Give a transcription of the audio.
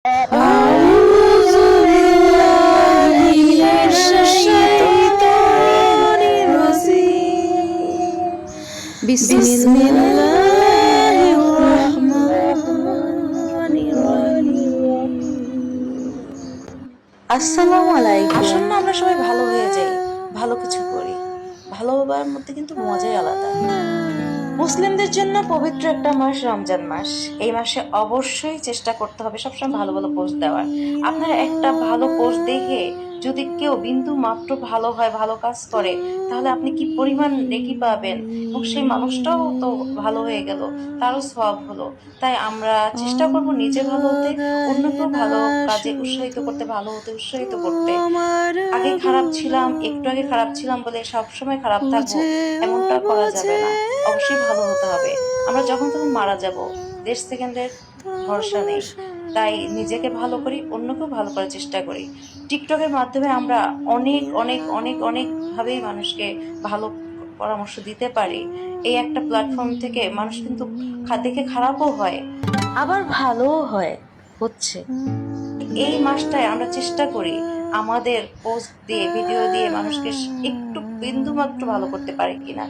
أعوذ بالله من الشيطان الرجيم بسم الله الرحمن الرحيم আসসালামু আলাইকুম। আসুন না আমরা সবাই ভালো হয়ে যাই, ভালো কিছু করি। ভালো হবার মধ্যে কিন্তু মজাই আলাদা। মুসলিমদের জন্য পবিত্র একটা মাস রমজান মাস। এই মাসে অবশ্যই চেষ্টা করতে হবে সবসময় ভালো ভালো পোস্ট দেওয়ার। আপনারা একটা ভালো পোস্ট দেখে যদি কেউ বিন্দু মাত্র ভালো হয়, ভালো কাজ করে, তাহলে আপনি কি পরিমাণ নেকি পাবেন, এবং সেই মানুষটাও তো ভালো হয়ে গেল, তারও সওয়াব হলো। তাই আমরা চেষ্টা করব নিজে ভালো হতে, অন্যকেও ভালো কাজে উৎসাহিত করতে, ভালো হতে উৎসাহিত করতে। আগে খারাপ ছিলাম, একটু আগে খারাপ ছিলাম বলে সবসময় খারাপ থাকবো, এমনটা করা যাবে না। অবশ্যই ভালো হতে হবে। আমরা যখন তখন মারা যাব, 1.5 সেকেন্ডের ভরসা নেই। তাই নিজেকে ভালো করি, অন্যকেও ভালো করার চেষ্টা করি। টিকটকের মাধ্যমে আমরা অনেক অনেক অনেক অনেক ভাবেই মানুষকে ভালো পরামর্শ দিতে পারি। এই একটা প্ল্যাটফর্ম থেকে মানুষ কিন্তু দেখে খারাপও হয়, আবার ভালোও হয়, হচ্ছে। এই মাসটায় আমরা চেষ্টা করি আমাদের পোস্ট দিয়ে, ভিডিও দিয়ে মানুষকে একটু বিন্দু মাত্র ভালো করতে পারি কিনা।